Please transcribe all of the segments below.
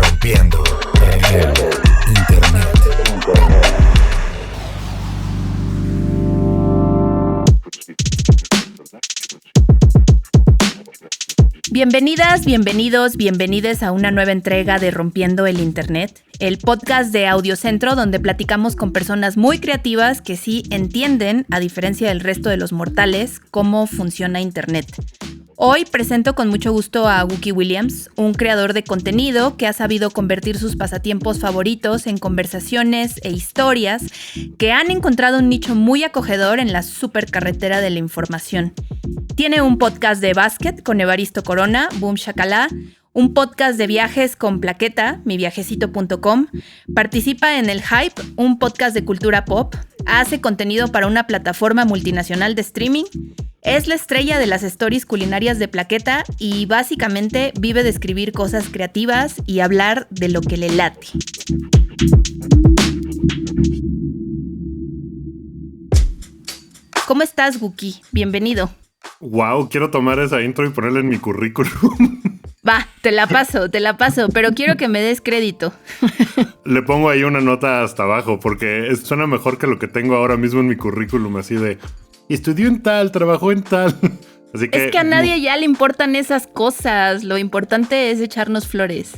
Rompiendo el internet. Bienvenidas, bienvenidos, bienvenides a una nueva entrega de Rompiendo el Internet, el podcast de Audiocentro donde platicamos con personas muy creativas que sí entienden, a diferencia del resto de los mortales, cómo funciona Internet. Hoy presento con mucho gusto a Wookie Williams, un creador de contenido que ha sabido convertir sus pasatiempos favoritos en conversaciones e historias que han encontrado un nicho muy acogedor en la supercarretera de la información. Tiene un podcast de básquet con Evaristo Corona, Boom Shakalá, un podcast de viajes con Plaqueta, miviajecito.com, participa en El Hype, un podcast de cultura pop, hace contenido para una plataforma multinacional de streaming, es la estrella de las stories culinarias de Plaqueta y básicamente vive de escribir cosas creativas y hablar de lo que le late. ¿Cómo estás, Wookie? Bienvenido. Wow, quiero tomar esa intro y ponerla en mi currículum. Va, te la paso, pero quiero que me des crédito. Le pongo ahí una nota hasta abajo porque suena mejor que lo que tengo ahora mismo en mi currículum, así de estudió en tal, trabajó en tal. Así que, es que a nadie ya le importan esas cosas, lo importante es echarnos flores.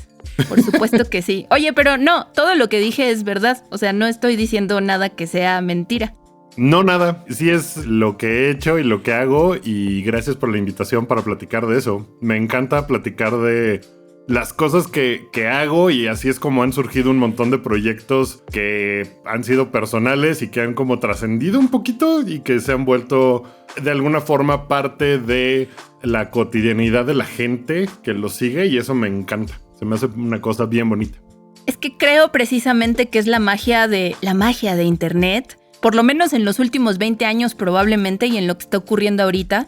Por supuesto que sí. Oye, pero no, todo lo que dije es verdad, o sea, no estoy diciendo nada que sea mentira. No, nada. Sí es lo que he hecho y lo que hago y gracias por la invitación para platicar de eso. Me encanta platicar de las cosas que hago y así es como han surgido un montón de proyectos que han sido personales y que han como trascendido un poquito y que se han vuelto de alguna forma parte de la cotidianidad de la gente que lo sigue y eso me encanta. Se me hace una cosa bien bonita. Es que creo precisamente que es la magia de Internet. Por lo menos en los últimos 20 años probablemente y en lo que está ocurriendo ahorita,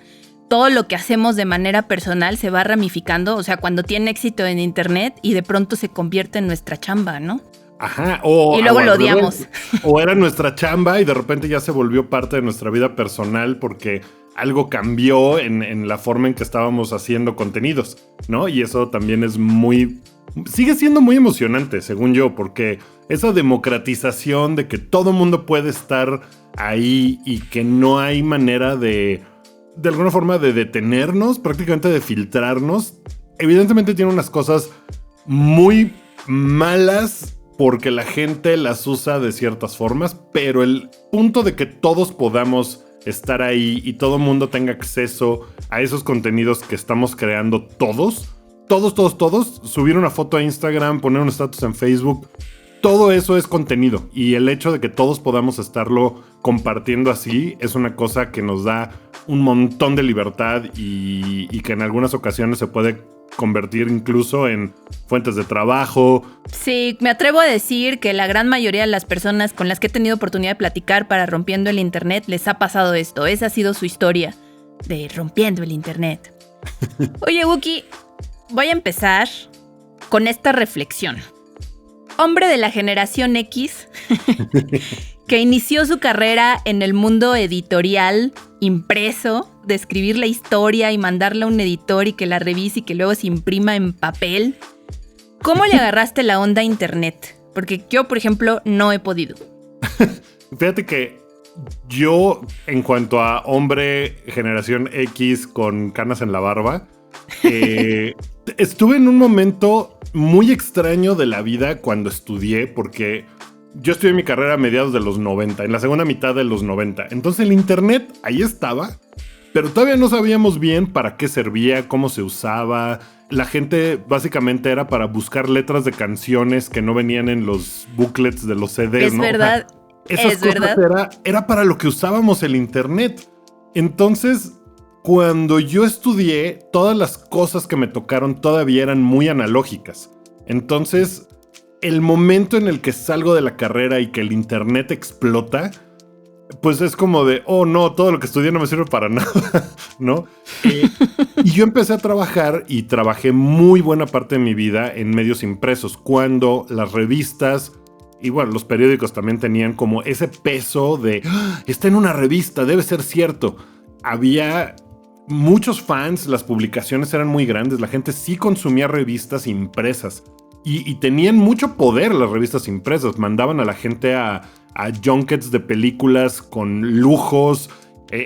todo lo que hacemos de manera personal se va ramificando, o sea, cuando tiene éxito en Internet y de pronto se convierte en nuestra chamba, ¿no? Ajá, y luego lo odiamos. O era nuestra chamba y de repente ya se volvió parte de nuestra vida personal porque algo cambió en la forma en que estábamos haciendo contenidos, ¿no? Y eso también es sigue siendo muy emocionante, según yo, porque esa democratización de que todo mundo puede estar ahí y que no hay manera de alguna forma de detenernos, prácticamente de filtrarnos, evidentemente tiene unas cosas muy malas porque la gente las usa de ciertas formas, pero el punto de que todos podamos estar ahí y todo mundo tenga acceso a esos contenidos que estamos creando todos, subir una foto a Instagram, poner un status en Facebook, todo eso es contenido y el hecho de que todos podamos estarlo compartiendo así es una cosa que nos da un montón de libertad y que en algunas ocasiones se puede convertir incluso en fuentes de trabajo. Sí, me atrevo a decir que la gran mayoría de las personas con las que he tenido oportunidad de platicar para Rompiendo el Internet les ha pasado esto. Esa ha sido su historia de Rompiendo el Internet. Oye, Wookie, voy a empezar con esta reflexión. Hombre de la generación X que inició su carrera en el mundo editorial impreso, de escribir la historia y mandarla a un editor y que la revise y que luego se imprima en papel. ¿Cómo le agarraste la onda a Internet? Porque yo, por ejemplo, no he podido. Fíjate que yo, en cuanto a hombre generación X con canas en la barba, estuve en un momento muy extraño de la vida cuando estudié, porque yo estudié mi carrera a mediados de los 90, en la segunda mitad de los 90. Entonces el internet ahí estaba, pero todavía no sabíamos bien para qué servía, cómo se usaba. La gente básicamente era para buscar letras de canciones que no venían en los booklets de los CDs, es, ¿no? Verdad, o sea, esas cosas verdad. Era para lo que usábamos el internet. Entonces, cuando yo estudié, todas las cosas que me tocaron todavía eran muy analógicas. Entonces, el momento en el que salgo de la carrera y que el internet explota, pues es como de, oh no, todo lo que estudié no me sirve para nada, ¿no? Y yo empecé a trabajar y trabajé muy buena parte de mi vida en medios impresos, cuando las revistas y bueno, los periódicos también tenían como ese peso de, está en una revista, debe ser cierto. Había muchos fans, las publicaciones eran muy grandes, la gente sí consumía revistas impresas y tenían mucho poder las revistas impresas, mandaban a la gente a junkets de películas con lujos.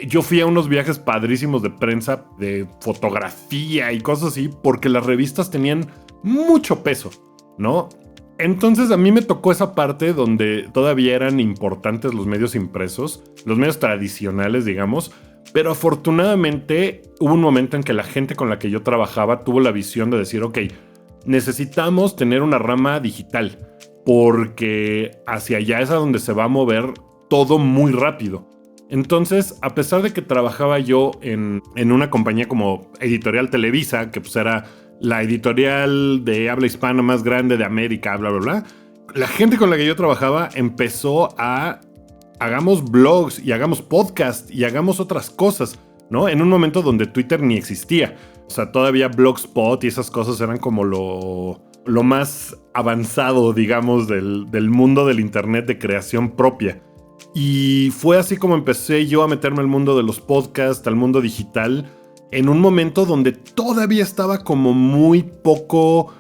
Yo fui a unos viajes padrísimos de prensa, de fotografía y cosas así, porque las revistas tenían mucho peso, ¿no? Entonces a mí me tocó esa parte donde todavía eran importantes los medios impresos, los medios tradicionales, digamos, pero afortunadamente hubo un momento en que la gente con la que yo trabajaba tuvo la visión de decir, ok, necesitamos tener una rama digital, porque hacia allá es a donde se va a mover todo muy rápido. Entonces, a pesar de que trabajaba yo en una compañía como Editorial Televisa, que pues era la editorial de habla hispana más grande de América, bla, bla, bla, la gente con la que yo trabajaba empezó a hagamos blogs y hagamos podcast y hagamos otras cosas, ¿no? En un momento donde Twitter ni existía. O sea, todavía Blogspot y esas cosas eran como lo más avanzado, digamos, del mundo del internet de creación propia. Y fue así como empecé yo a meterme al mundo de los podcasts, al mundo digital, en un momento donde todavía estaba como muy poco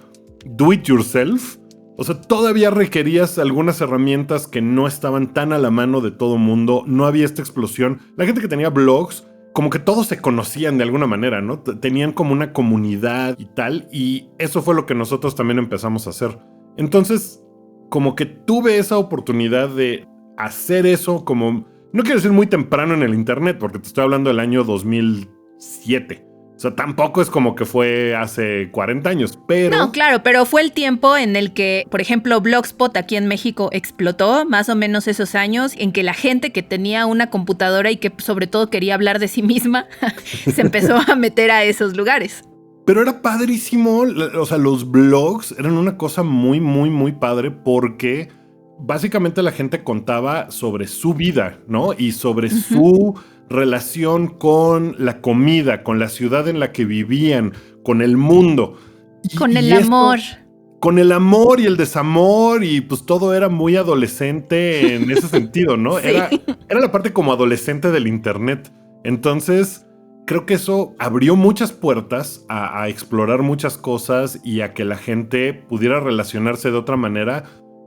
do it yourself. O sea, todavía requerías algunas herramientas que no estaban tan a la mano de todo mundo. No había esta explosión. La gente que tenía blogs, como que todos se conocían de alguna manera, ¿no? Tenían como una comunidad y tal. Y eso fue lo que nosotros también empezamos a hacer. Entonces, como que tuve esa oportunidad de hacer eso como... No quiero decir muy temprano en el internet, porque te estoy hablando del año 2007. O sea, tampoco es como que fue hace 40 años, pero... No, claro, pero fue el tiempo en el que, por ejemplo, Blogspot aquí en México explotó, más o menos esos años, en que la gente que tenía una computadora y que sobre todo quería hablar de sí misma, se empezó a meter a esos lugares. Pero era padrísimo, o sea, los blogs eran una cosa muy, muy, muy padre porque básicamente la gente contaba sobre su vida, ¿no? Y sobre su relación con la comida, con la ciudad en la que vivían, con el mundo. Con el amor. Con el amor y el desamor y pues todo era muy adolescente en ese sentido, ¿no? Sí. Era la parte como adolescente del internet. Entonces, creo que eso abrió muchas puertas a explorar muchas cosas y a que la gente pudiera relacionarse de otra manera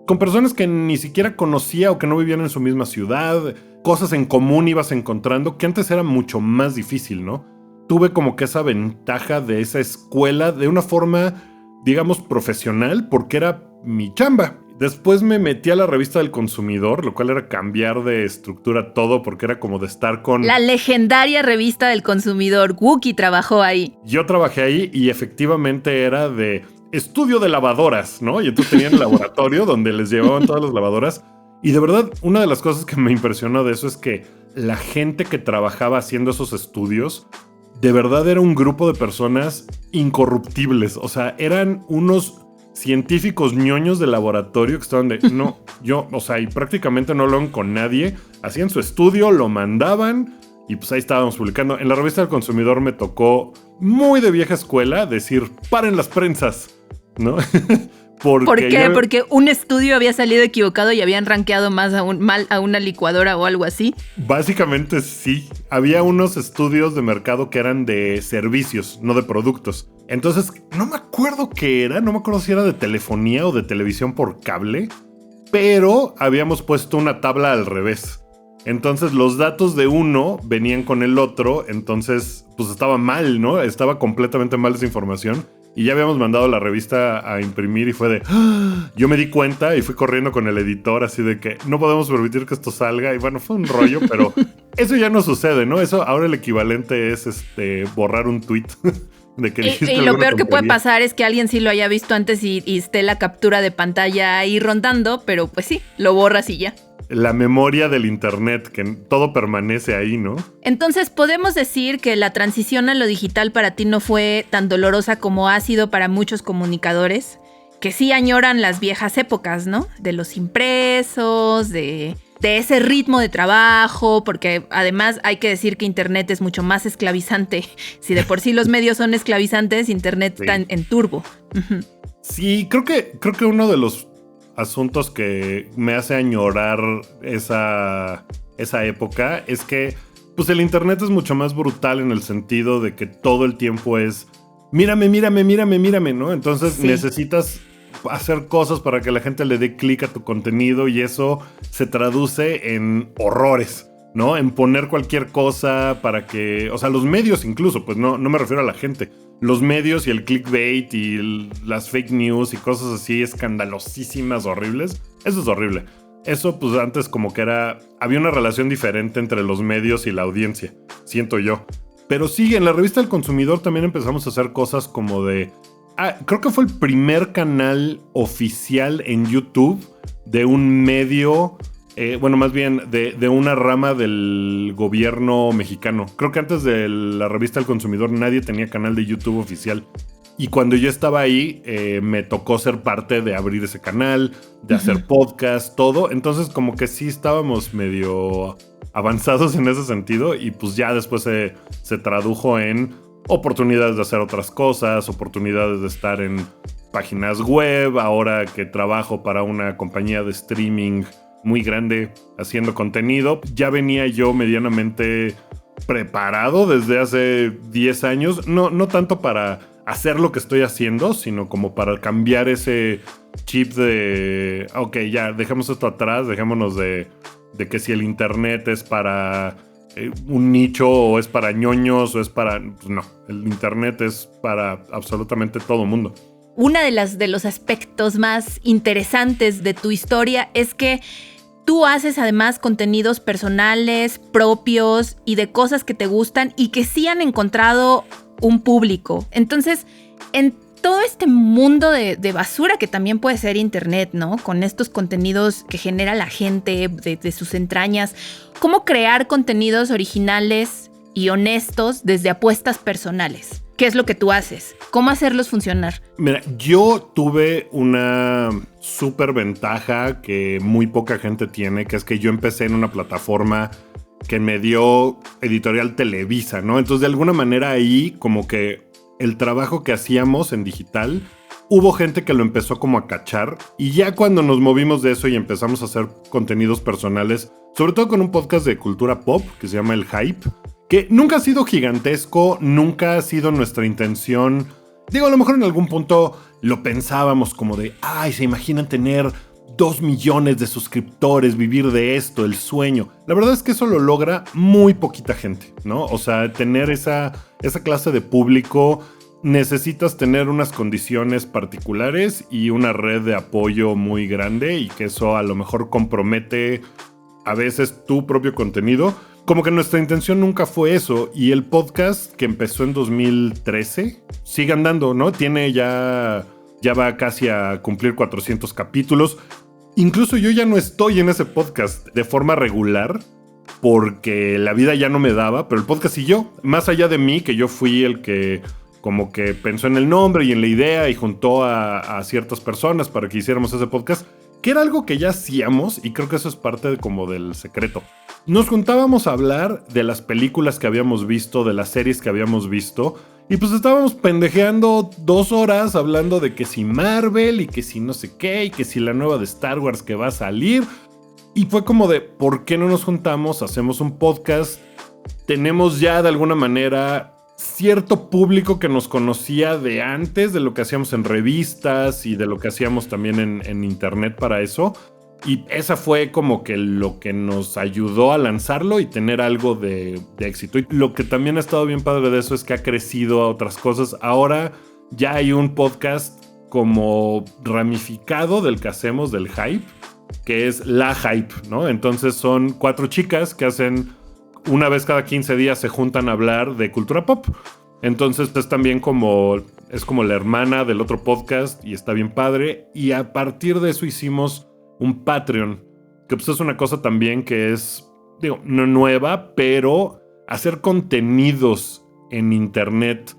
con personas que ni siquiera conocía o que no vivían en su misma ciudad. Cosas en común ibas encontrando que antes era mucho más difícil, ¿no? Tuve como que esa ventaja de esa escuela de una forma, digamos, profesional, porque era mi chamba. Después me metí a la revista del consumidor, lo cual era cambiar de estructura todo, porque era como de estar con... La legendaria revista del consumidor. Wookie trabajó ahí. Yo trabajé ahí y efectivamente era de estudio de lavadoras, ¿no? Y entonces tenían el laboratorio donde les llevaban todas las lavadoras. Y de verdad, una de las cosas que me impresionó de eso es que la gente que trabajaba haciendo esos estudios, de verdad era un grupo de personas incorruptibles. O sea, eran unos científicos ñoños de laboratorio que estaban de, no, yo, o sea, y prácticamente no hablaban con nadie. Hacían su estudio, lo mandaban y pues ahí estábamos publicando. En la revista del consumidor me tocó muy de vieja escuela decir, paren las prensas, ¿no? ¿Por qué? Porque un estudio había salido equivocado y habían rankeado mal a una licuadora o algo así. Básicamente sí. Había unos estudios de mercado que eran de servicios, no de productos. Entonces, no me acuerdo qué era. No me acuerdo si era de telefonía o de televisión por cable. Pero habíamos puesto una tabla al revés. Entonces, los datos de uno venían con el otro. Entonces, pues estaba mal, ¿no? Estaba completamente mal esa información. Y ya habíamos mandado la revista a imprimir y fue de... ¡Ah! Yo me di cuenta y fui corriendo con el editor así de que no podemos permitir que esto salga. Y bueno, fue un rollo, pero eso ya no sucede, ¿no? Eso ahora el equivalente es borrar un tweet de que dijiste y lo peor tontería. que puede pasar es que alguien sí lo haya visto antes y esté la captura de pantalla ahí rondando, pero pues sí, lo borras y ya. La memoria del internet, que todo permanece ahí, ¿no? Entonces, ¿podemos decir que la transición a lo digital para ti no fue tan dolorosa como ha sido para muchos comunicadores? Que sí añoran las viejas épocas, ¿no? De los impresos, de ese ritmo de trabajo, porque además hay que decir que internet es mucho más esclavizante. Si de por sí los medios son esclavizantes, internet está en turbo. Sí, creo que uno de los asuntos que me hace añorar esa época es que pues el internet es mucho más brutal en el sentido de que todo el tiempo es mírame, ¿no? Entonces necesitas hacer cosas para que la gente le dé clic a tu contenido y eso se traduce en horrores, ¿no? En poner cualquier cosa para que, o sea, los medios incluso, pues no me refiero a la gente. Los medios y el clickbait y las fake news y cosas así escandalosísimas, horribles. Eso es horrible. Eso pues antes como que había una relación diferente entre los medios y la audiencia, siento yo. Pero sí, en la revista El Consumidor también empezamos a hacer cosas como de... creo que fue el primer canal oficial en YouTube de un medio... bueno, más bien de una rama del gobierno mexicano. Creo que antes de la revista El Consumidor nadie tenía canal de YouTube oficial. Y cuando yo estaba ahí, me tocó ser parte de abrir ese canal, de hacer podcast, todo. Entonces como que sí estábamos medio avanzados en ese sentido. Y pues ya después se tradujo en oportunidades de hacer otras cosas, oportunidades de estar en páginas web. Ahora que trabajo para una compañía de streaming muy grande haciendo contenido, ya venía yo medianamente preparado desde hace 10 años, no tanto para hacer lo que estoy haciendo, sino como para cambiar ese chip de ok, ya, dejemos esto atrás, dejémonos de que si el internet es para un nicho o es para ñoños o es para... Pues no, el internet es para absolutamente todo mundo. Una de los aspectos más interesantes de tu historia es que tú haces además contenidos personales, propios y de cosas que te gustan y que sí han encontrado un público. Entonces, en todo este mundo de basura que también puede ser internet, ¿no? Con estos contenidos que genera la gente de sus entrañas, ¿cómo crear contenidos originales y honestos desde apuestas personales? ¿Qué es lo que tú haces? ¿Cómo hacerlos funcionar? Mira, yo tuve una súper ventaja que muy poca gente tiene, que es que yo empecé en una plataforma que me dio Editorial Televisa, ¿no? Entonces, de alguna manera ahí, como que el trabajo que hacíamos en digital, hubo gente que lo empezó como a cachar. Y ya cuando nos movimos de eso y empezamos a hacer contenidos personales, sobre todo con un podcast de cultura pop que se llama El Hype, que nunca ha sido gigantesco, nunca ha sido nuestra intención. Digo, a lo mejor en algún punto lo pensábamos como de, ay, se imaginan tener 2 millones de suscriptores, vivir de esto, el sueño. La verdad es que eso lo logra muy poquita gente, ¿no? O sea, tener esa clase de público, necesitas tener unas condiciones particulares y una red de apoyo muy grande, y que eso a lo mejor compromete a veces tu propio contenido. Como que nuestra intención nunca fue eso, y el podcast que empezó en 2013 sigue andando, ¿no? Tiene ya va casi a cumplir 400 capítulos. Incluso yo ya no estoy en ese podcast de forma regular porque la vida ya no me daba, pero el podcast siguió. Más allá de mí, que yo fui el que como que pensó en el nombre y en la idea y juntó a ciertas personas para que hiciéramos ese podcast, que era algo que ya hacíamos, y creo que eso es parte como del secreto. Nos juntábamos a hablar de las películas que habíamos visto, de las series que habíamos visto, y pues estábamos pendejeando 2 horas hablando de que si Marvel y que si no sé qué y que si la nueva de Star Wars que va a salir. Y fue como de, ¿por qué no nos juntamos? Hacemos un podcast. Tenemos ya de alguna manera cierto público que nos conocía de antes, de lo que hacíamos en revistas y de lo que hacíamos también en internet para eso. Y esa fue como que lo que nos ayudó a lanzarlo y tener algo de éxito. Y lo que también ha estado bien padre de eso es que ha crecido a otras cosas. Ahora ya hay un podcast como ramificado del que hacemos, del Hype, que es La Hype, ¿no? Entonces son 4 chicas que hacen una vez cada 15 días, se juntan a hablar de cultura pop. Entonces es también como la hermana del otro podcast y está bien padre. Y a partir de eso hicimos un Patreon, que pues es una cosa también que es, digo, no nueva, pero hacer contenidos en internet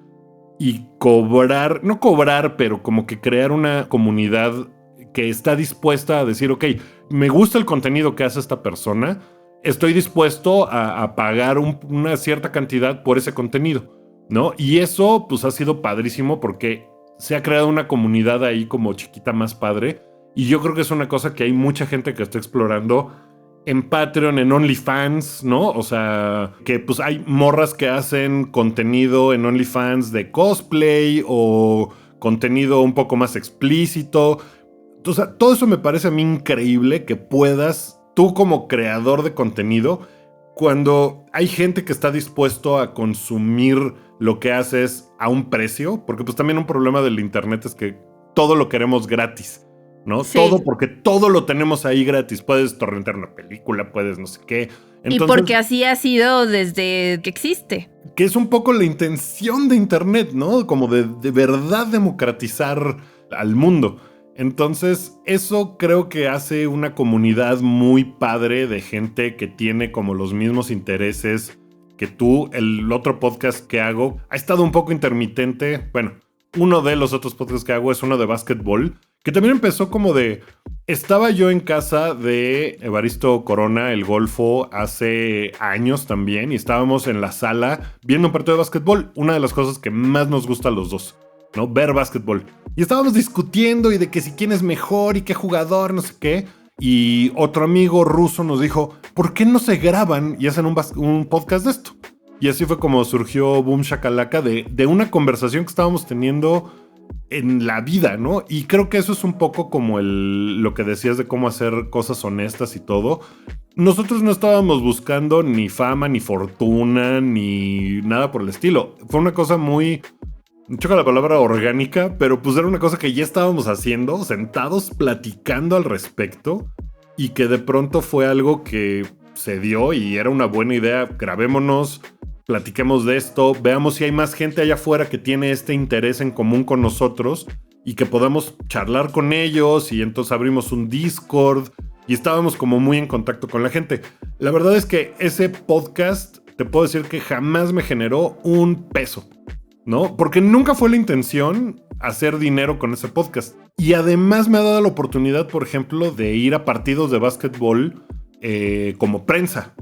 y cobrar, no cobrar, pero como que crear una comunidad que está dispuesta a decir, ok, me gusta el contenido que hace esta persona, estoy dispuesto a pagar una cierta cantidad por ese contenido, ¿no? Y eso pues ha sido padrísimo porque se ha creado una comunidad ahí como chiquita más padre. Y yo creo que es una cosa que hay mucha gente que está explorando en Patreon, en OnlyFans, ¿no? O sea, que pues hay morras que hacen contenido en OnlyFans de cosplay o contenido un poco más explícito. O sea, todo eso me parece a mí increíble que puedas, tú como creador de contenido, cuando hay gente que está dispuesto a consumir lo que haces a un precio, porque pues también un problema del internet es que todo lo queremos gratis, ¿no? Sí. Todo, porque todo lo tenemos ahí gratis. Puedes torrentar una película, puedes no sé qué. Entonces, y porque así ha sido desde que existe. Que es un poco la intención de internet, ¿no? Como de verdad democratizar al mundo. Entonces, eso creo que hace una comunidad muy padre de gente que tiene como los mismos intereses que tú. El otro podcast que hago ha estado un poco intermitente. Bueno, uno de los otros podcasts que hago es uno de básquetbol, que también empezó como de... Estaba yo en casa de Evaristo Corona, el Golfo, hace años también, y estábamos en la sala viendo un partido de básquetbol. Una de las cosas que más nos gusta a los dos, ¿no? Ver básquetbol. Y estábamos discutiendo y de que si quién es mejor y qué jugador, no sé qué. Y otro amigo ruso nos dijo, ¿por qué no se graban y hacen un podcast de esto? Y así fue como surgió Boom Shakalaka de una conversación que estábamos teniendo en la vida, ¿no? Y creo que eso es un poco como lo que decías de cómo hacer cosas honestas y todo. Nosotros no estábamos buscando ni fama, ni fortuna, ni nada por el estilo. Fue una cosa muy... choca la palabra orgánica, pero pues era una cosa que ya estábamos haciendo, sentados platicando al respecto, y que de pronto fue algo que se dio y era una buena idea. Grabémonos, platiquemos de esto, veamos si hay más gente allá afuera que tiene este interés en común con nosotros y que podamos charlar con ellos, y entonces abrimos un Discord y estábamos como muy en contacto con la gente. La verdad es que ese podcast, te puedo decir que jamás me generó un peso, ¿no? Porque nunca fue la intención hacer dinero con ese podcast. Y además me ha dado la oportunidad, por ejemplo, de ir a partidos de básquetbol como prensa.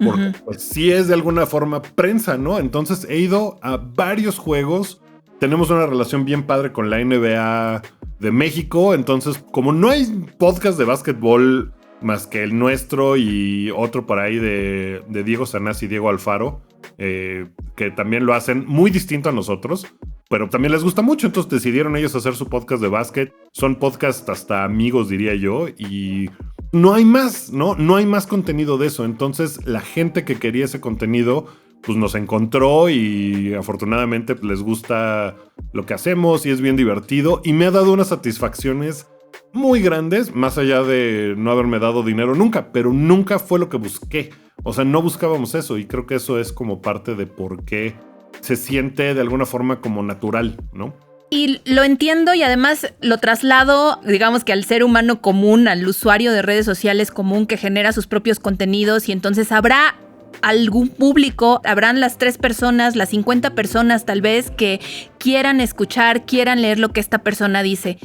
Porque pues sí es de alguna forma prensa, ¿no? Entonces he ido a varios juegos. Tenemos una relación bien padre con la NBA de México. Entonces, como no hay podcast de básquetbol más que el nuestro y otro por ahí de Diego Sanasi y Diego Alfaro, que también lo hacen muy distinto a nosotros, pero también les gusta mucho. Entonces decidieron ellos hacer su podcast de básquet. Son podcasts hasta amigos, diría yo, y no hay más, ¿no? No hay más contenido de eso. Entonces la gente que quería ese contenido pues nos encontró, y afortunadamente les gusta lo que hacemos y es bien divertido, y me ha dado unas satisfacciones muy grandes, más allá de no haberme dado dinero nunca, pero nunca fue lo que busqué. O sea, no buscábamos eso, y creo que eso es como parte de por qué se siente de alguna forma como natural, ¿no? Y lo entiendo, y además lo traslado, digamos que al ser humano común, al usuario de redes sociales común que genera sus propios contenidos, y entonces habrá algún público, habrán las 3 personas, las 50 personas tal vez que quieran escuchar, quieran leer lo que esta persona dice.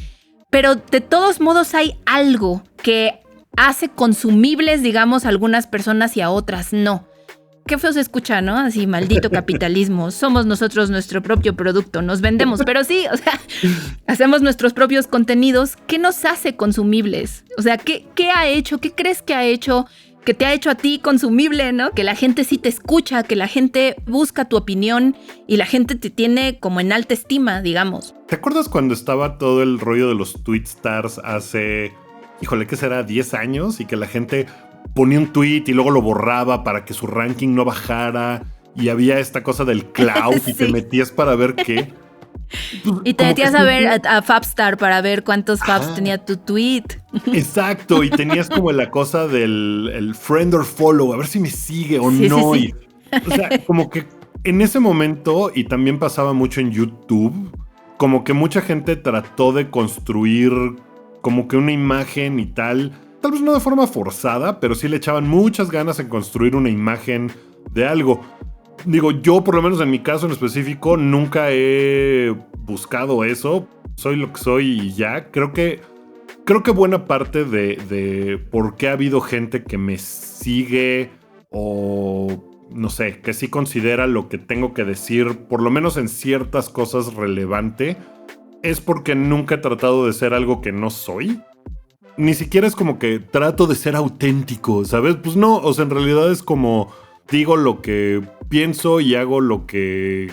Pero de todos modos hay algo que hace consumibles, digamos, a algunas personas y a otras no. Qué feo se escucha, ¿no? Así, maldito capitalismo. Somos nosotros nuestro propio producto, nos vendemos. Pero sí, o sea, hacemos nuestros propios contenidos. ¿Qué nos hace consumibles? O sea, ¿qué ha hecho? ¿Qué crees que ha hecho? Que te ha hecho a ti consumible, ¿no? Que la gente sí te escucha, que la gente busca tu opinión y la gente te tiene como en alta estima, digamos. ¿Te acuerdas cuando estaba todo el rollo de los tweet stars hace, híjole, ¿qué será? 10 años, y que la gente ponía un tweet y luego lo borraba para que su ranking no bajara, y había esta cosa del cloud y Sí. te metías para ver qué? Pues, Y te como metías que a ver a Fabstar para ver cuántos Fabs tenía tu tweet. Exacto, y tenías como la cosa del el friend or follow, a ver si me sigue o Sí, no. sí, sí. O sea, como que en ese momento, y también pasaba mucho en YouTube, como que mucha gente trató de construir como que una imagen y tal vez no de forma forzada, pero sí le echaban muchas ganas en construir una imagen de algo. Digo, yo por lo menos en mi caso en específico nunca he buscado eso. Soy lo que soy y ya. Creo que buena parte de por qué ha habido gente que me sigue o no sé, que sí considera lo que tengo que decir, por lo menos en ciertas cosas relevante, es porque nunca he tratado de ser algo que no soy. ni siquiera es como que trato de ser auténtico, ¿sabes? Pues no, o sea, en realidad es como digo lo que pienso y hago lo que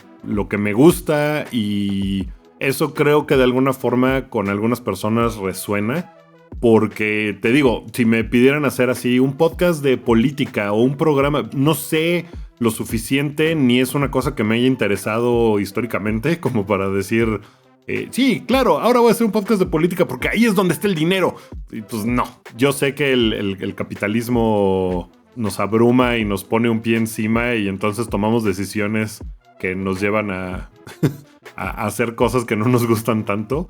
me gusta, y eso creo que de alguna forma con algunas personas resuena. Porque te digo, si me pidieran hacer así un podcast de política o un programa, no sé lo suficiente, ni es una cosa que me haya interesado históricamente como para decir, sí, claro, ahora voy a hacer un podcast de política porque ahí es donde está el dinero. Y pues no, yo sé que el capitalismo nos abruma y nos pone un pie encima, y entonces tomamos decisiones que nos llevan a hacer cosas que no nos gustan tanto.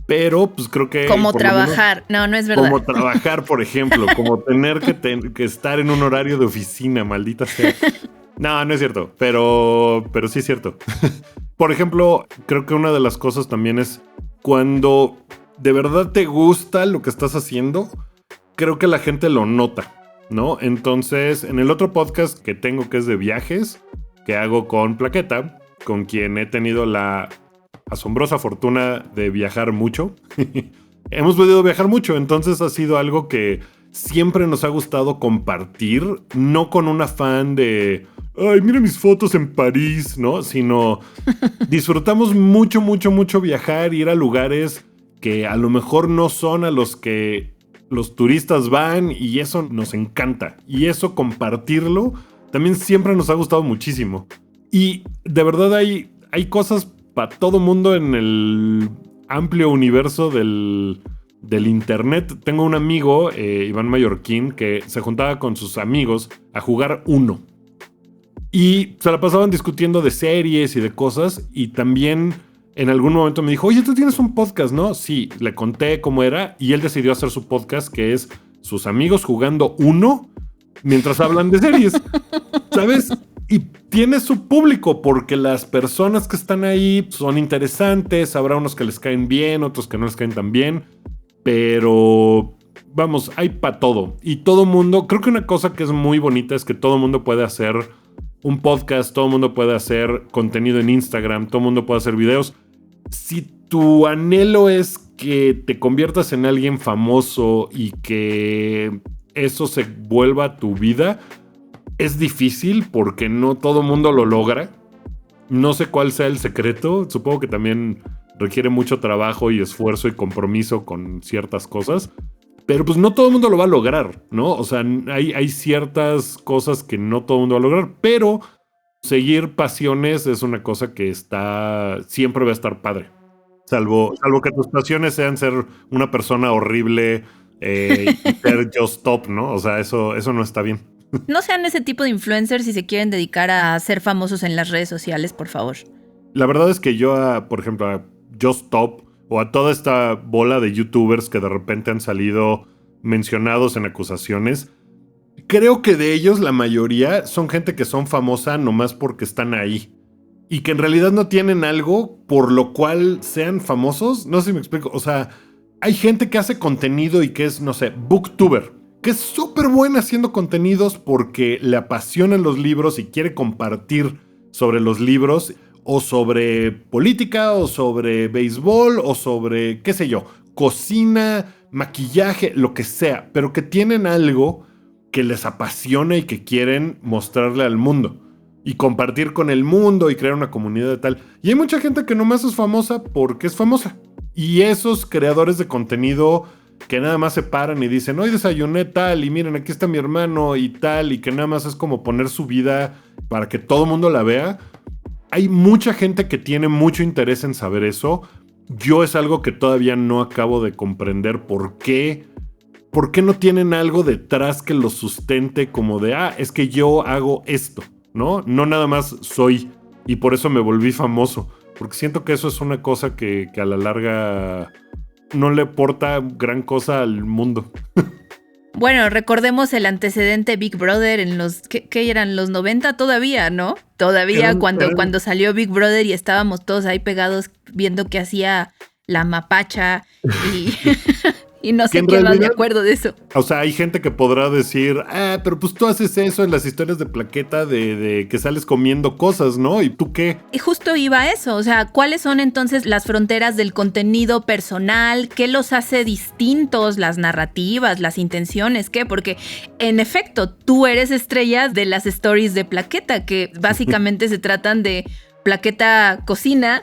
Pero pues creo que... Como trabajar. No es verdad. Como trabajar, por ejemplo. Como tener que estar en un horario de oficina, maldita sea. No es cierto. Pero sí es cierto. Por ejemplo, creo que una de las cosas también es cuando de verdad te gusta lo que estás haciendo, creo que la gente lo nota, ¿no? Entonces, en el otro podcast que tengo, que es de viajes, que hago con Plaqueta, con quien he tenido la asombrosa fortuna de viajar mucho. Hemos podido viajar mucho, entonces ha sido algo que siempre nos ha gustado compartir, no con un afán de, ay, mira mis fotos en París, ¿no? Sino disfrutamos mucho viajar, ir a lugares que a lo mejor no son a los que los turistas van, y eso nos encanta. Y eso, compartirlo, también siempre nos ha gustado muchísimo. Y de verdad hay cosas para todo mundo en el amplio universo del internet. Tengo un amigo, Iván Mallorquín, que se juntaba con sus amigos a jugar Uno. Y se la pasaban discutiendo de series y de cosas. Y también en algún momento me dijo, oye, tú tienes un podcast, ¿no? Sí, le conté cómo era, y él decidió hacer su podcast, que es sus amigos jugando Uno mientras hablan de series, ¿sabes? Y tiene su público porque las personas que están ahí son interesantes. Habrá unos que les caen bien, otros que no les caen tan bien. Pero vamos, hay para todo. Y todo mundo, creo que una cosa que es muy bonita es que todo mundo puede hacer un podcast, todo mundo puede hacer contenido en Instagram, todo mundo puede hacer videos. Si tu anhelo es que te conviertas en alguien famoso y que eso se vuelva tu vida, es difícil porque no todo mundo lo logra. No sé cuál sea el secreto. Supongo que también requiere mucho trabajo y esfuerzo y compromiso con ciertas cosas. Pero pues no todo el mundo lo va a lograr, ¿no? O sea, hay ciertas cosas que no todo el mundo va a lograr. Pero seguir pasiones es una cosa que siempre va a estar padre. Salvo que tus pasiones sean ser una persona horrible y ser just top, ¿no? O sea, eso no está bien. No sean ese tipo de influencers si se quieren dedicar a ser famosos en las redes sociales, por favor. La verdad es que yo, por ejemplo, a Just Stop o a toda esta bola de youtubers que de repente han salido mencionados en acusaciones, creo que de ellos la mayoría son gente que son famosa nomás porque están ahí. Y que en realidad no tienen algo por lo cual sean famosos. No sé si me explico. O sea, hay gente que hace contenido y que es, no sé, booktuber, que es súper buena haciendo contenidos porque le apasionan los libros y quiere compartir sobre los libros, o sobre política, o sobre béisbol, o sobre, qué sé yo, cocina, maquillaje, lo que sea, pero que tienen algo que les apasiona y que quieren mostrarle al mundo y compartir con el mundo y crear una comunidad de tal. Y hay mucha gente que nomás es famosa porque es famosa. Y esos creadores de contenido que nada más se paran y dicen, hoy desayuné tal, y miren, aquí está mi hermano y tal, y que nada más es como poner su vida para que todo el mundo la vea. Hay mucha gente que tiene mucho interés en saber eso. Yo es algo que todavía no acabo de comprender por qué no tienen algo detrás que los sustente, como de, es que yo hago esto, ¿no? No nada más soy, y por eso me volví famoso. Porque siento que eso es una cosa que a la larga no le aporta gran cosa al mundo. Bueno, recordemos el antecedente Big Brother en los, ¿qué eran? Los 90 todavía, ¿no? Todavía cuando salió Big Brother y estábamos todos ahí pegados viendo qué hacía la mapacha Y no Que sé en quién más me realidad, acuerdo de eso. o sea, hay gente que podrá decir, pero pues tú haces eso en las historias de Plaqueta de que sales comiendo cosas, ¿no? ¿Y tú qué? Y justo iba a eso, o sea, ¿cuáles son entonces las fronteras del contenido personal? ¿Qué los hace distintos? Las narrativas, las intenciones, ¿qué? Porque en efecto, tú eres estrella de las stories de Plaqueta, que básicamente se tratan de Plaqueta cocina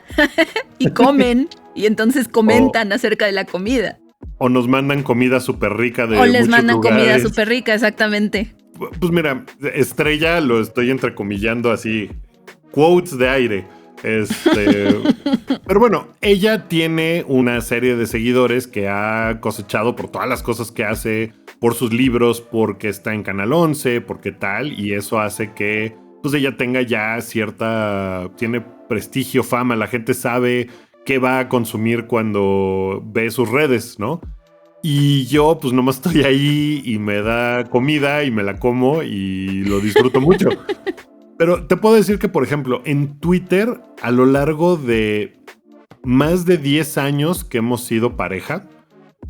y comen, y entonces comentan acerca de la comida. O nos mandan comida súper rica de O les muchos mandan comida lugares. súper rica, exactamente. Pues mira, estrella lo estoy entrecomillando así, quotes de aire. Pero bueno, ella tiene una serie de seguidores que ha cosechado por todas las cosas que hace, por sus libros, porque está en Canal 11, porque tal, y eso hace que pues ella tenga ya tiene prestigio, fama, la gente sabe qué va a consumir cuando ve sus redes, ¿no? Y yo pues nomás estoy ahí y me da comida y me la como y lo disfruto mucho. Pero te puedo decir que, por ejemplo, en Twitter, a lo largo de más de 10 años que hemos sido pareja,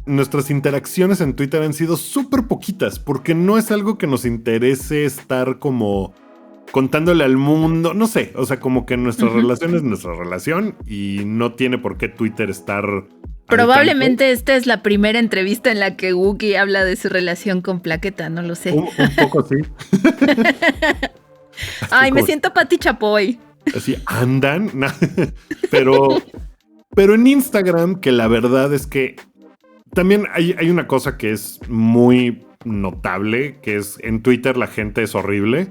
nuestras interacciones en Twitter han sido súper poquitas, porque no es algo que nos interese estar como contándole al mundo, no sé, o sea, como que nuestra relación es nuestra relación y no tiene por qué Twitter estar... Probablemente esta es la primera entrevista en la que Wookie habla de su relación con Plaqueta, no lo sé. Un poco sí. Ay, me siento Pati Chapoy. Así andan, pero en Instagram, que la verdad es que también hay una cosa que es muy notable, que es en Twitter la gente es horrible.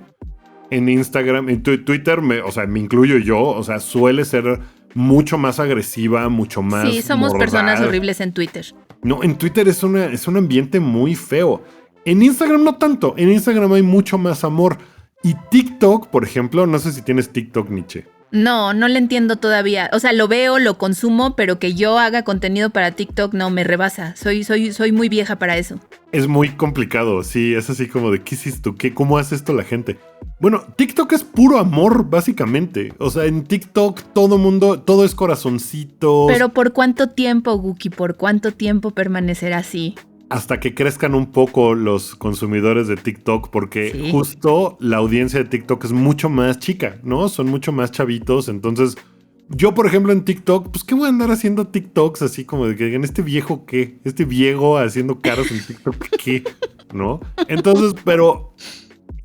En Instagram, en Twitter, me incluyo yo, o sea, suele ser mucho más agresiva, mucho más Sí, somos mordaz. personas horribles en Twitter. No, en Twitter es un ambiente muy feo. En Instagram no tanto, en Instagram hay mucho más amor. Y TikTok, por ejemplo, no sé si tienes TikTok, Nietzsche. No le entiendo todavía. O sea, lo veo, lo consumo, pero que yo haga contenido para TikTok no me rebasa. Soy muy vieja para eso. Es muy complicado, sí, es así como de ¿qué hiciste? ¿Cómo hace esto la gente? Bueno, TikTok es puro amor, básicamente. O sea, en TikTok todo es corazoncitos. Pero ¿por cuánto tiempo, Wookie? ¿Por cuánto tiempo permanecerá así? Hasta que crezcan un poco los consumidores de TikTok, porque justo la audiencia de TikTok es mucho más chica, ¿no? Son mucho más chavitos, entonces... Yo, por ejemplo, en TikTok, pues, ¿qué voy a andar haciendo TikToks así como de que digan, ¿este viejo qué? ¿Este viejo haciendo caras en TikTok qué? ¿No? Entonces, pero...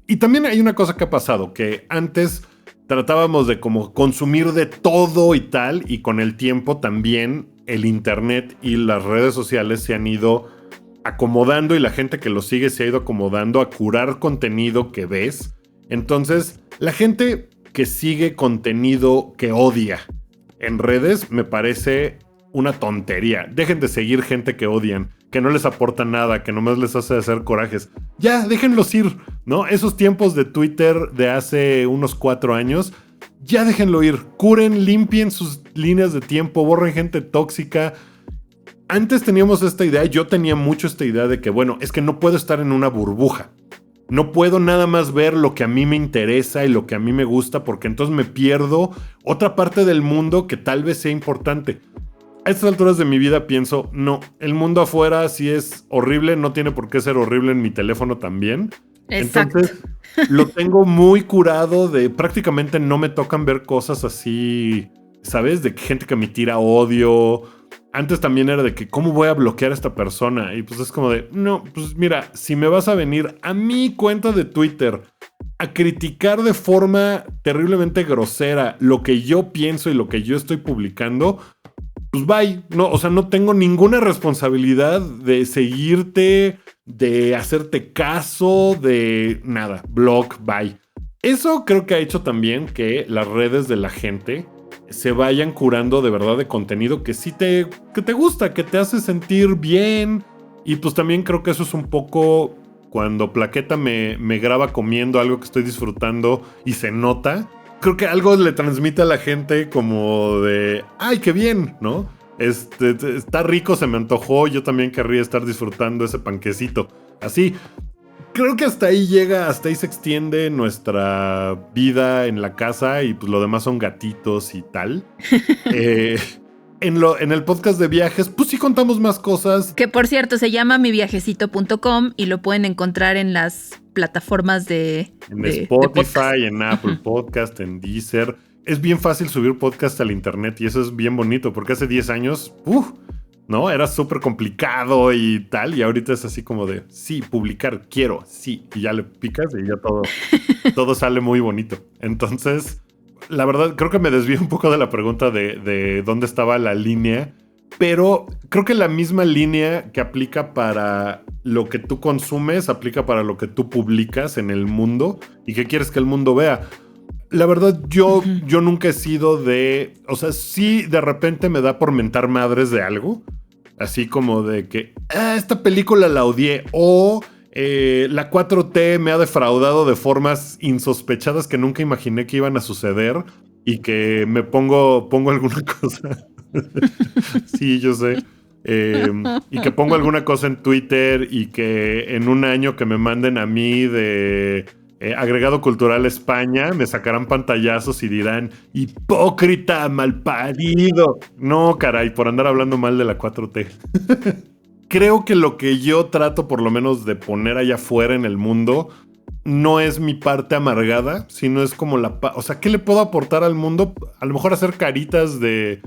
Y también hay una cosa que ha pasado, que antes tratábamos de como consumir de todo y tal, y con el tiempo también el internet y las redes sociales se han ido acomodando y la gente que lo sigue se ha ido acomodando a curar contenido que ves. Entonces, la gente que sigue contenido que odia en redes me parece una tontería. Dejen de seguir gente que odian, que no les aporta nada, que nomás les hace hacer corajes. Ya, déjenlos ir, ¿no? Esos tiempos de Twitter de hace unos 4 años, ya déjenlo ir. Curen, limpien sus líneas de tiempo, borren gente tóxica. Antes teníamos esta idea, yo tenía mucho esta idea de que, bueno, es que no puedo estar en una burbuja. No puedo nada más ver lo que a mí me interesa y lo que a mí me gusta, porque entonces me pierdo otra parte del mundo que tal vez sea importante. A estas alturas de mi vida pienso, no, el mundo afuera sí es horrible, no tiene por qué ser horrible en mi teléfono también. Exacto. Entonces lo tengo muy curado de prácticamente no me tocan ver cosas así, ¿sabes? De gente que me tira odio. Antes también era de que, ¿cómo voy a bloquear a esta persona? Y pues es como de, no, pues mira, si me vas a venir a mi cuenta de Twitter a criticar de forma terriblemente grosera lo que yo pienso y lo que yo estoy publicando, pues bye. No, o sea, no tengo ninguna responsabilidad de seguirte, de hacerte caso, de nada. Block, bye. Eso creo que ha hecho también que las redes de la gente se vayan curando de verdad de contenido que sí que te gusta, que te hace sentir bien. Y pues también creo que eso es un poco cuando Plaqueta me graba comiendo algo que estoy disfrutando y se nota. Creo que algo le transmite a la gente como de, ¡ay, qué bien!, ¿no? Está rico, se me antojó, yo también querría estar disfrutando ese panquecito. Así. Creo que hasta ahí llega, hasta ahí se extiende nuestra vida en la casa y pues lo demás son gatitos y tal. en el podcast de viajes, pues sí contamos más cosas. Que por cierto, se llama miviajecito.com y lo pueden encontrar en las plataformas de Spotify, en Apple Podcast, en Deezer. Es bien fácil subir podcast al internet y eso es bien bonito, porque hace 10 años, ¿no? Era súper complicado y tal, y ahorita es así como de, sí, publicar, quiero, sí, y ya le picas y ya todo sale muy bonito. Entonces, la verdad, creo que me desvío un poco de la pregunta de dónde estaba la línea, pero creo que la misma línea que aplica para lo que tú consumes, aplica para lo que tú publicas en el mundo y que quieres que el mundo vea. La verdad, yo nunca he sido de... O sea, sí de repente me da por mentar madres de algo. Así como de que, esta película la odié. O la 4T me ha defraudado de formas insospechadas que nunca imaginé que iban a suceder. Y que me pongo alguna cosa. Sí, yo sé. Y que pongo alguna cosa en Twitter y que en un año que me manden a mí de... Agregado Cultural España, me sacarán pantallazos y dirán, hipócrita, malparido. No, caray, por andar hablando mal de la 4T. Creo que lo que yo trato por lo menos de poner allá afuera en el mundo no es mi parte amargada, sino es como o sea, ¿qué le puedo aportar al mundo? A lo mejor hacer caritas de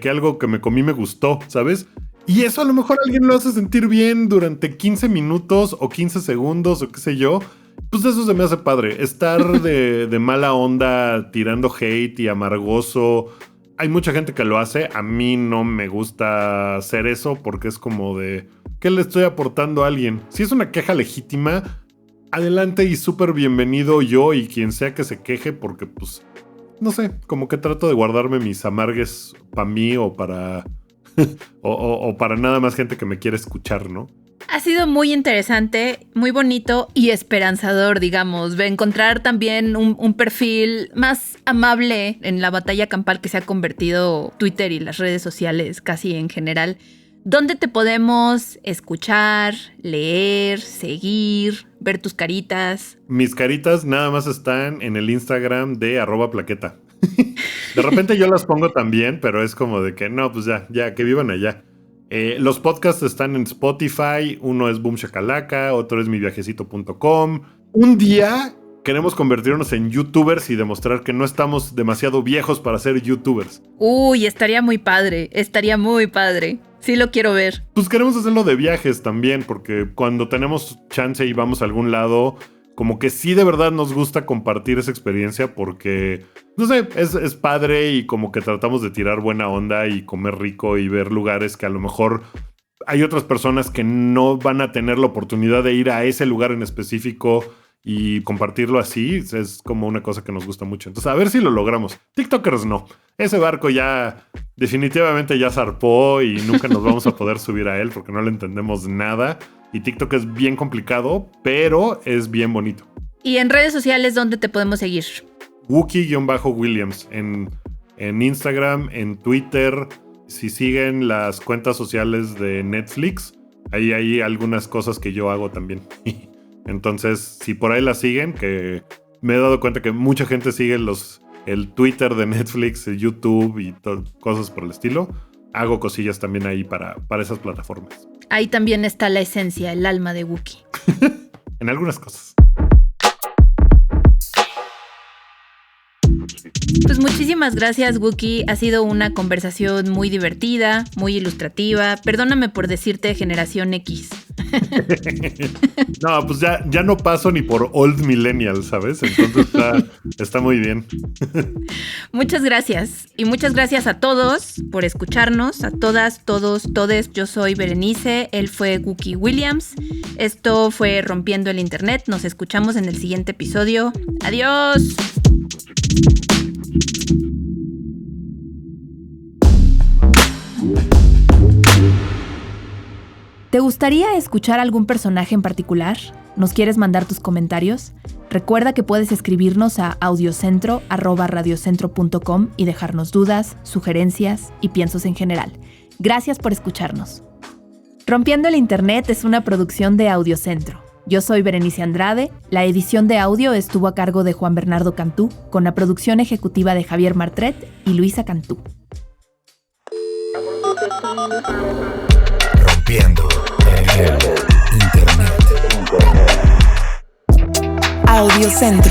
que algo que me comí me gustó, ¿sabes? Y eso a lo mejor alguien lo hace sentir bien durante 15 minutos o 15 segundos o qué sé yo. Pues eso se me hace padre. Estar de mala onda, tirando hate y amargoso. Hay mucha gente que lo hace. A mí no me gusta hacer eso porque es como de... ¿Qué le estoy aportando a alguien? Si es una queja legítima, adelante y súper bienvenido yo y quien sea que se queje porque pues... No sé, como que trato de guardarme mis amargues para mí o para... o para nada más gente que me quiere escuchar, ¿no? Ha sido muy interesante, muy bonito y esperanzador, digamos, de encontrar también un perfil más amable en la batalla campal que se ha convertido Twitter y las redes sociales casi en general. ¿Dónde te podemos escuchar, leer, seguir, ver tus caritas? Mis caritas nada más están en el Instagram de @plaqueta. De repente yo las pongo también, pero es como de que no, pues ya, que vivan allá. Los podcasts están en Spotify, uno es Boom Shakalaka, otro es miviajecito.com. Un día queremos convertirnos en youtubers y demostrar que no estamos demasiado viejos para ser youtubers. Uy, estaría muy padre. Sí lo quiero ver. Pues queremos hacerlo de viajes también, porque cuando tenemos chance y vamos a algún lado, como que sí de verdad nos gusta compartir esa experiencia porque, no sé, es padre y como que tratamos de tirar buena onda y comer rico y ver lugares que a lo mejor hay otras personas que no van a tener la oportunidad de ir a ese lugar en específico y compartirlo así. Es como una cosa que nos gusta mucho. Entonces, a ver si lo logramos. TikTokers no. Ese barco ya definitivamente ya zarpó y nunca nos vamos a poder subir a él porque no le entendemos nada. Y TikTok es bien complicado, pero es bien bonito. ¿Y en redes sociales dónde te podemos seguir? Wookie-Williams en Instagram, en Twitter. Si siguen las cuentas sociales de Netflix, ahí hay algunas cosas que yo hago también. Entonces, si por ahí las siguen, que me he dado cuenta que mucha gente sigue el Twitter de Netflix, el YouTube y cosas por el estilo, hago cosillas también ahí para esas plataformas. Ahí también está la esencia, el alma de Wookie. En algunas cosas. Pues muchísimas gracias, Wookie. Ha sido una conversación muy divertida, muy ilustrativa. Perdóname por decirte generación X. No, pues ya no paso ni por old millennial, ¿sabes? Entonces está muy bien. Muchas gracias. Y muchas gracias a todos por escucharnos, a todas, todos, todes. Yo soy Berenice, él fue Wookie Williams. Esto fue Rompiendo el Internet. Nos escuchamos en el siguiente episodio. ¡Adiós! ¿Te gustaría escuchar algún personaje en particular? ¿Nos quieres mandar tus comentarios? Recuerda que puedes escribirnos a audiocentro@radiocentro.com y dejarnos dudas, sugerencias y piensos en general. Gracias por escucharnos. Rompiendo el Internet es una producción de Audiocentro. Yo soy Berenice Andrade, la edición de audio estuvo a cargo de Juan Bernardo Cantú, con la producción ejecutiva de Javier Martret y Luisa Cantú. Rompiendo el Internet. Audiocentro.